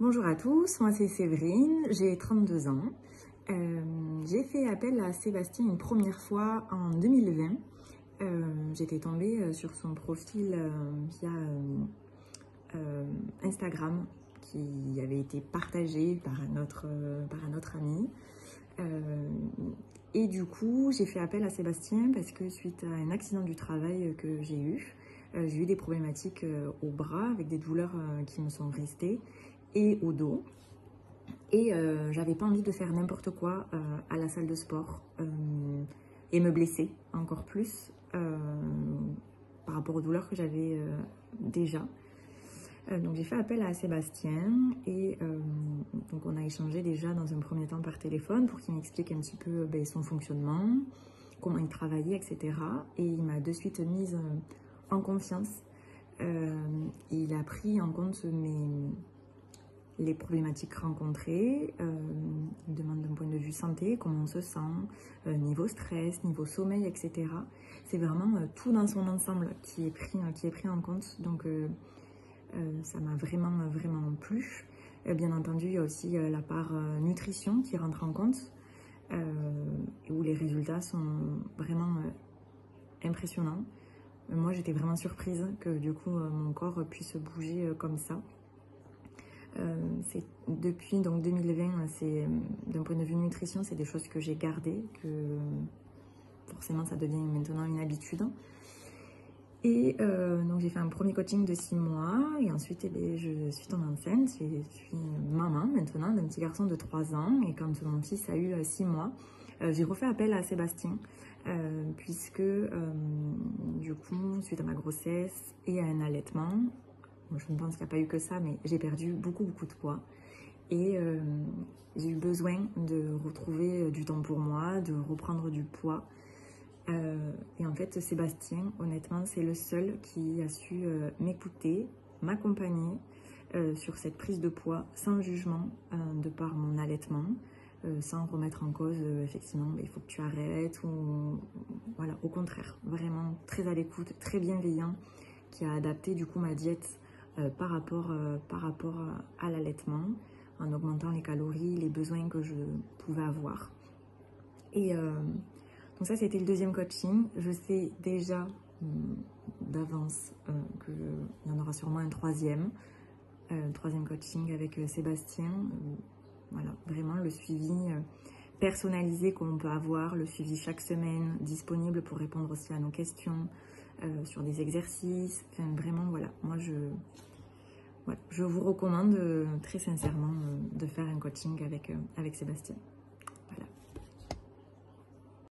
Bonjour à tous, moi c'est Séverine, j'ai 32 ans. J'ai fait appel à Sébastien une première fois en 2020. J'étais tombée sur son profil via Instagram qui avait été partagé par un autre ami. Et du coup, j'ai fait appel à Sébastien parce que suite à un accident du travail que j'ai eu des problématiques au bras avec des douleurs qui me sont restées et au dos. Et j'avais pas envie de faire n'importe quoi à la salle de sport et me blesser encore plus par rapport aux douleurs que j'avais déjà. Donc j'ai fait appel à Sébastien et donc on a échangé déjà dans un premier temps par téléphone pour qu'il m'explique un petit peu son fonctionnement, comment il travaillait, etc. Et il m'a de suite mise en confiance. Il a pris en compte les problématiques rencontrées, il demande d'un point de vue santé, comment on se sent, niveau stress, niveau sommeil, etc. C'est vraiment tout dans son ensemble qui est pris en compte. Donc ça m'a vraiment plu. Bien entendu, il y a aussi la part nutrition qui rentre en compte, où les résultats sont vraiment impressionnants. Moi, j'étais vraiment surprise que du coup mon corps puisse bouger comme ça. Depuis donc 2020, d'un point de vue nutrition, c'est des choses que j'ai gardées, que forcément ça devient maintenant une habitude. Et donc j'ai fait un premier coaching de 6 mois et ensuite je suis tombée enceinte. Je suis maman maintenant d'un petit garçon de 3 ans et quand mon fils a eu 6 mois, j'ai refait appel à Sébastien puisque du coup, suite à ma grossesse et à un allaitement, je ne pense qu'il n'y a pas eu que ça, mais j'ai perdu beaucoup de poids. Et j'ai eu besoin de retrouver du temps pour moi, de reprendre du poids. Et en fait, Sébastien, honnêtement, c'est le seul qui a su m'écouter, m'accompagner sur cette prise de poids sans jugement de par mon allaitement, sans remettre en cause, effectivement, il faut que tu arrêtes. Ou, voilà, au contraire, vraiment très à l'écoute, très bienveillant, qui a adapté du coup ma diète par rapport à l'allaitement, en augmentant les calories, les besoins que je pouvais avoir. Et donc ça, c'était le deuxième coaching. Je sais déjà d'avance qu'il y en aura sûrement un troisième coaching avec Sébastien. Voilà, vraiment le suivi personnalisé qu'on peut avoir, le suivi chaque semaine, disponible pour répondre aussi à nos questions, sur des exercices. Enfin, vraiment, voilà, moi je vous recommande très sincèrement de faire un coaching avec Sébastien.